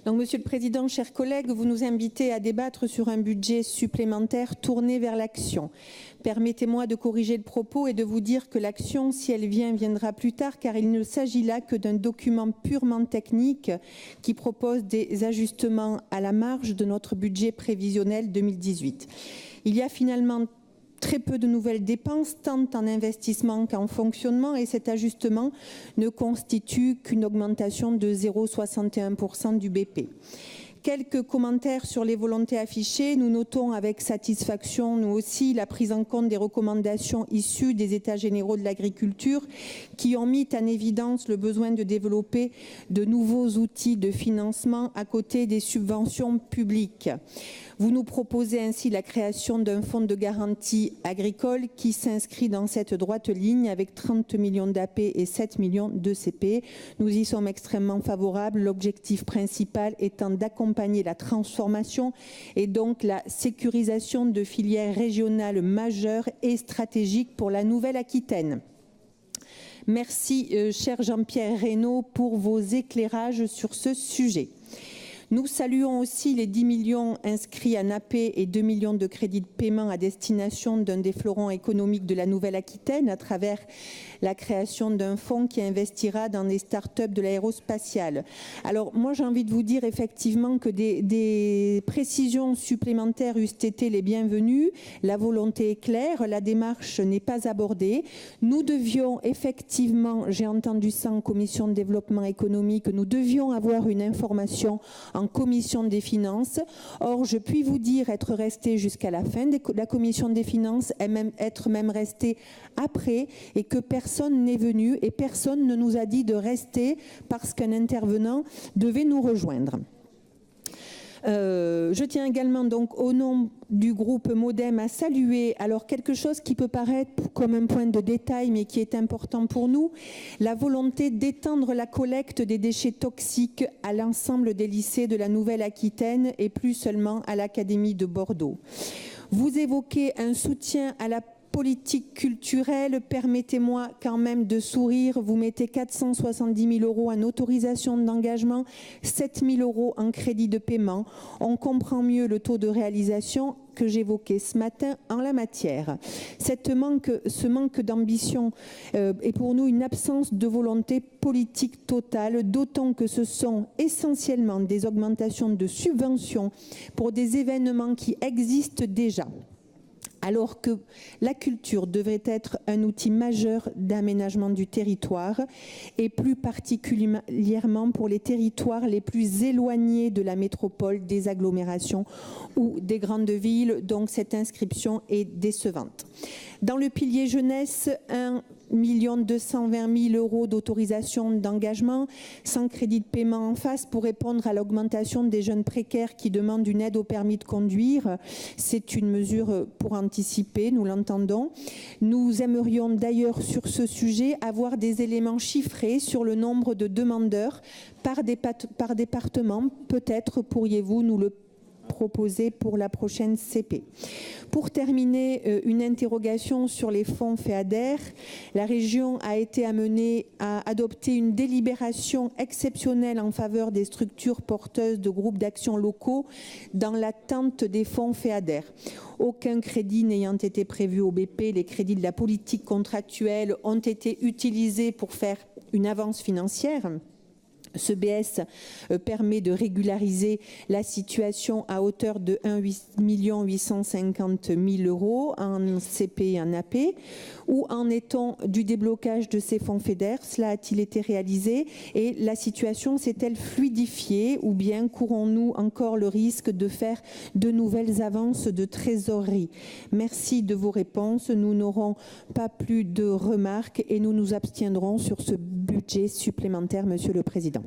Donc, Monsieur le Président, chers collègues, vous nous invitez à débattre sur un budget supplémentaire tourné vers l'action. Permettez-moi de corriger le propos et de vous dire que l'action, si elle vient, viendra plus tard, car il ne s'agit là que d'un document purement technique qui propose des ajustements à la marge de notre budget prévisionnel 2018. Il y a finalement très peu de nouvelles dépenses, tant en investissement qu'en fonctionnement, et cet ajustement ne constitue qu'une augmentation de 0,61% du BP. Quelques commentaires sur les volontés affichées. Nous notons avec satisfaction, nous aussi, la prise en compte des recommandations issues des États généraux de l'agriculture qui ont mis en évidence le besoin de développer de nouveaux outils de financement à côté des subventions publiques. Vous nous proposez ainsi la création d'un fonds de garantie agricole qui s'inscrit dans cette droite ligne avec 30 millions d'AP et 7 millions de CP. Nous y sommes extrêmement favorables, l'objectif principal étant d'accompagner la transformation et donc la sécurisation de filières régionales majeures et stratégiques pour la Nouvelle-Aquitaine. Merci, cher Jean-Pierre Reynaud, pour vos éclairages sur ce sujet. Nous saluons aussi les 10 millions inscrits en AP et 2 millions de crédits de paiement à destination d'un des fleurons économiques de la Nouvelle-Aquitaine à travers la création d'un fonds qui investira dans les start-up de l'aérospatiale. Alors moi j'ai envie de vous dire effectivement que des précisions supplémentaires eussent été les bienvenues. La volonté est claire, la démarche n'est pas abordée. Nous devions effectivement, j'ai entendu ça en commission de développement économique, nous devions avoir une information en commission des finances. Or, je puis vous dire être resté jusqu'à la fin de la commission des finances et même être resté après et que personne n'est venu et personne ne nous a dit de rester parce qu'un intervenant devait nous rejoindre. Je tiens également donc au nom du groupe Modem à saluer alors quelque chose qui peut paraître comme un point de détail mais qui est important pour nous, la volonté d'étendre la collecte des déchets toxiques à l'ensemble des lycées de la Nouvelle-Aquitaine et plus seulement à l'Académie de Bordeaux. Vous évoquez un soutien à la politique culturelle, permettez-moi quand même de sourire. Vous mettez 470 000 € en autorisation d'engagement, 7 000 € en crédit de paiement. On comprend mieux le taux de réalisation que j'évoquais ce matin en la matière. Ce manque d'ambition est pour nous une absence de volonté politique totale, d'autant que ce sont essentiellement des augmentations de subventions pour des événements qui existent déjà. Alors que la culture devrait être un outil majeur d'aménagement du territoire et plus particulièrement pour les territoires les plus éloignés de la métropole, des agglomérations ou des grandes villes. Donc cette inscription est décevante. Dans le pilier jeunesse, 1 220 000 € d'autorisation d'engagement sans crédit de paiement en face pour répondre à l'augmentation des jeunes précaires qui demandent une aide au permis de conduire. C'est une mesure pour anticiper, nous l'entendons. Nous aimerions d'ailleurs sur ce sujet avoir des éléments chiffrés sur le nombre de demandeurs par département. Peut-être pourriez-vous nous le proposer pour la prochaine CP. Pour terminer, une interrogation sur les fonds FEADER. La région a été amenée à adopter une délibération exceptionnelle en faveur des structures porteuses de groupes d'action locaux dans l'attente des fonds FEADER. Aucun crédit n'ayant été prévu au BP, les crédits de la politique contractuelle ont été utilisés pour faire une avance financière. Ce BS permet de régulariser la situation à hauteur de 1 850 000 € en CP et en AP. Où en est-on du déblocage de ces fonds FEDER? Cela a-t-il été réalisé? Et la situation s'est-elle fluidifiée? Ou bien courons-nous encore le risque de faire de nouvelles avances de trésorerie? Merci de vos réponses. Nous n'aurons pas plus de remarques et nous nous abstiendrons sur ce budget supplémentaire, Monsieur le Président.